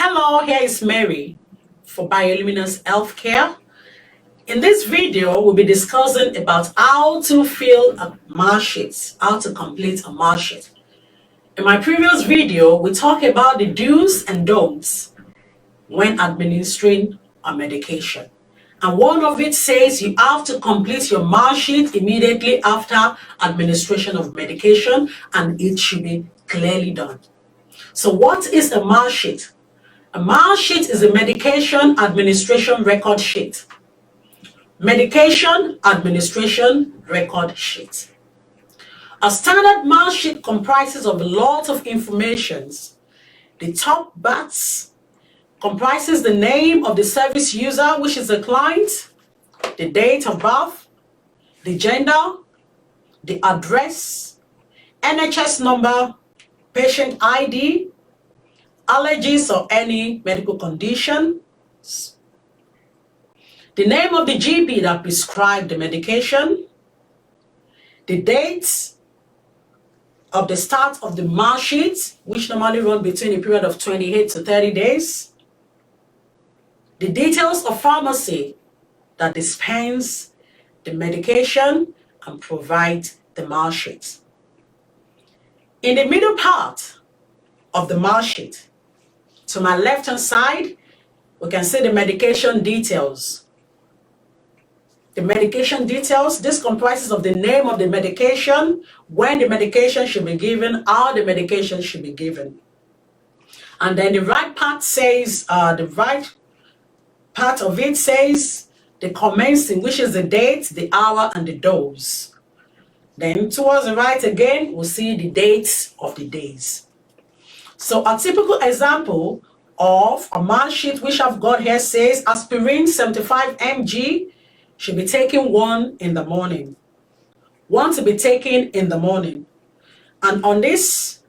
Hello, here is Mary for Bioluminous Healthcare. In this video, we'll be discussing about how to fill a mark sheet, how to complete a mark sheet. In my previous video, we talked about the do's and don'ts when administering a medication. And one of it says you have to complete your mark sheet immediately after administration of medication, and it should be clearly done. So what is a mark sheet? A mark sheet is a medication administration record sheet. Medication administration record sheet. A standard mark sheet comprises of a lot of information. The top parts comprises the name of the service user, which is the client, the date of birth, the gender, the address, NHS number, patient ID, allergies or any medical condition, the name of the GP that prescribed the medication, the date of the start of the mark sheet, which normally run between a period of 28 to 30 days, the details of pharmacy that dispense the medication and provide the mark sheet. In the middle part of the mark sheet, to my left-hand side, we can see the medication details. The medication details, this comprises of the name of the medication, when the medication should be given, how the medication should be given. And then the right part says, the right part of it says the commencing, which is the date, the hour, and the dose. Then towards the right again, we'll see the dates of the days. So a typical example of a mark sheet which I've got here says aspirin 75 mg should be taken 1 in the morning. 1 to be taken in the morning. And on this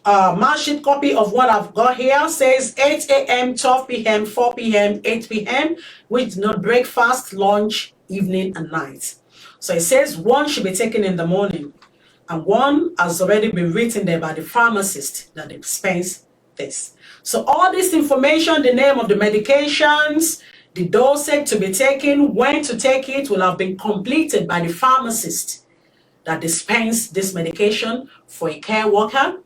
mark sheet copy of what I've got here says 8 a.m., 12 p.m., 4 p.m., 8 p.m., which denote breakfast, lunch, evening, and night. So it says 1 should be taken in the morning. And 1 has already been written there by the pharmacist that dispense this. So all this information, the name of the medications, the dosage to be taken, when to take it, will have been completed by the pharmacist that dispense this medication for a care worker.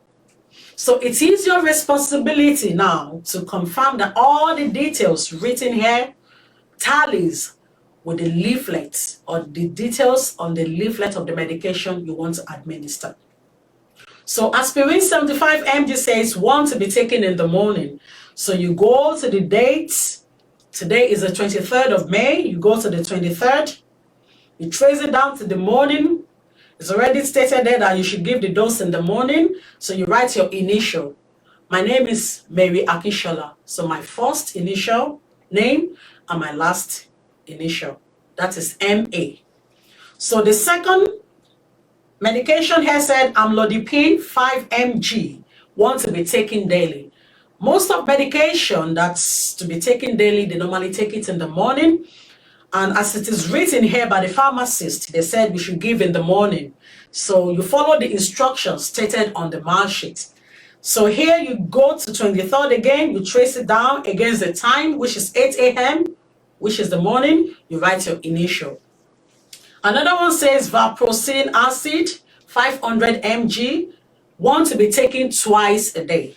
So it is your responsibility now to confirm that all the details written here tallies with the leaflet or the details on the leaflet of the medication you want to administer. So aspirin 75 mg says 1 to be taken in the morning. So you go to the date. Today is the 23rd of May. You go to the 23rd. You trace it down to the morning. It's already stated there that you should give the dose in the morning. So you write your initial. My name is Mary Akishola. So my first initial name and my last initial. That is MA. So the second medication here said amlodipine 5 mg, 1 to be taken daily. Most of medication that's to be taken daily, they normally take it in the morning. And as it is written here by the pharmacist, they said we should give in the morning. So you follow the instructions stated on the mark sheet. So here you go to 23rd again, you trace it down against the time, which is 8 a.m., which is the morning, you write your initial. Another one says valproic acid, 500 mg, 1 to be taken twice a day.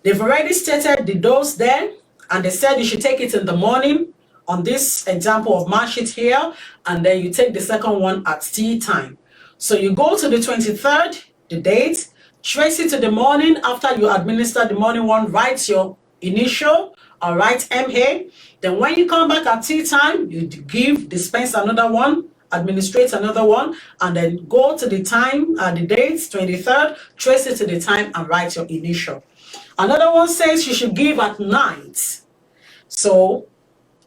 They've already stated the dose there, and they said you should take it in the morning on this example of mark sheet here, and then you take the second one at tea time. So you go to the 23rd, the date, trace it to the morning. After you administer the morning one, write your initial or write MA. Then when you come back at tea time, you dispense another one, administrate another one, and then go to the time, the date, 23rd, trace it to the time and write your initial. Another one says you should give at night. So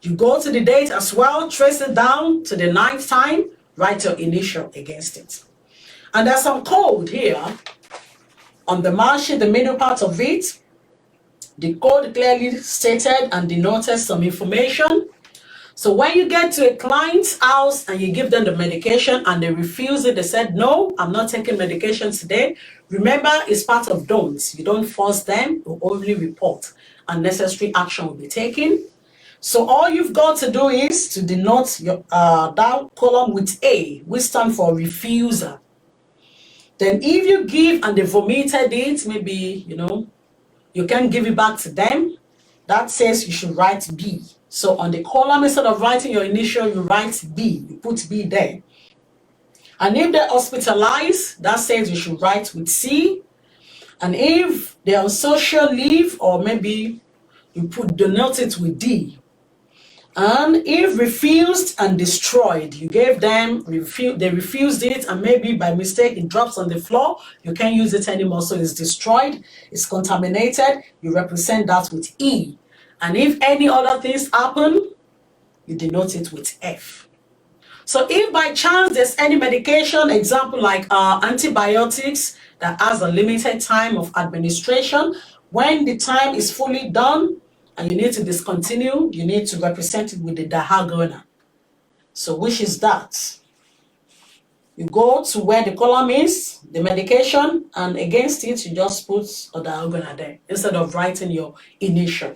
you go to the date as well, trace it down to the night time, write your initial against it. And there's some code here on the mark sheet, the middle part of it. The code clearly stated and denoted some information. So when you get to a client's house and you give them the medication and they refuse it, they said, no, I'm not taking medication today. Remember, it's part of don'ts. You don't force them, you only report. And necessary action will be taken. So all you've got to do is to denote your that column with A, which stands for refuser. Then if you give and they vomited it, maybe, you can give it back to them. That says you should write B. So on the column, instead of writing your initial, you write B. You put B there. And if they're hospitalized, that says you should write with C. And if they're on social leave, or maybe you denote it with D. And if refused and destroyed, you gave them, they refused it, and maybe by mistake it drops on the floor, you can't use it anymore, so it's destroyed, it's contaminated, you represent that with E. And if any other things happen, you denote it with F. So if by chance there's any medication, example like antibiotics that has a limited time of administration, when the time is fully done, and you need to discontinue, you need to represent it with the diagonal. So which is that? You go to where the column is, the medication, and against it, you just put a diagonal there instead of writing your initial.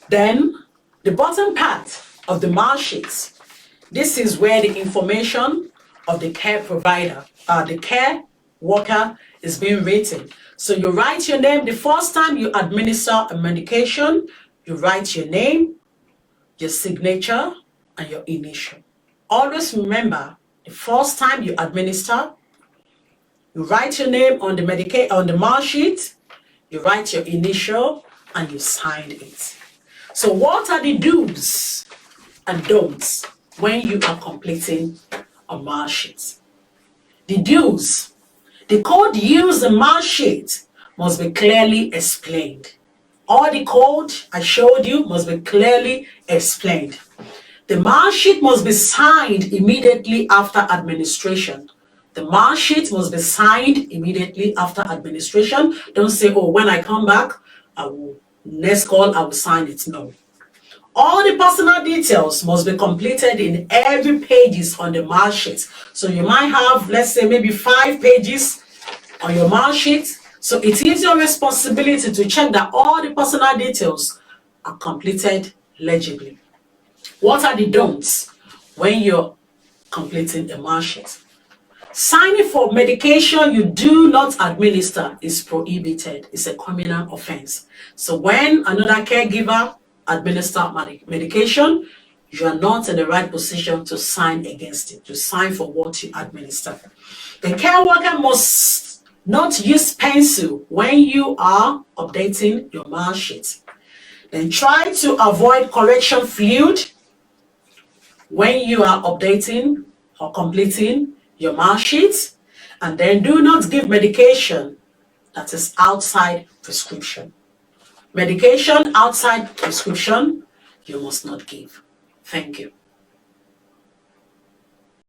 Then the bottom part of the mark sheet, this is where the information of the care provider, the care worker is being written. So you write your name. The first time you administer a medication, you write your name, your signature, and your initial. Always remember, the first time you administer, you write your name on the mark sheet, you write your initial, and you sign it. So what are the do's and don'ts when you are completing a mark sheet? The do's. The code used in the mark sheet must be clearly explained. All the code I showed you must be clearly explained. The mark sheet must be signed immediately after administration. The mark sheet must be signed immediately after administration. Don't say, oh, when I come back, next call, I will sign it. No. All the personal details must be completed in every pages on the mark sheet. So you might have, let's say, maybe 5 pages on your mark sheet. So it is your responsibility to check that all the personal details are completed legibly. What are the don'ts when you're completing a mark sheet? Signing for medication you do not administer is prohibited. It's a criminal offense. So when another caregiver administers medication, you are not in the right position to sign against it, to sign for what you administer. The care worker must not use pencil when you are updating your mark sheet. Then try to avoid correction fluid when you are updating or completing your mark sheet, and then do not give medication that is outside prescription. Medication outside prescription, you must not give. Thank you.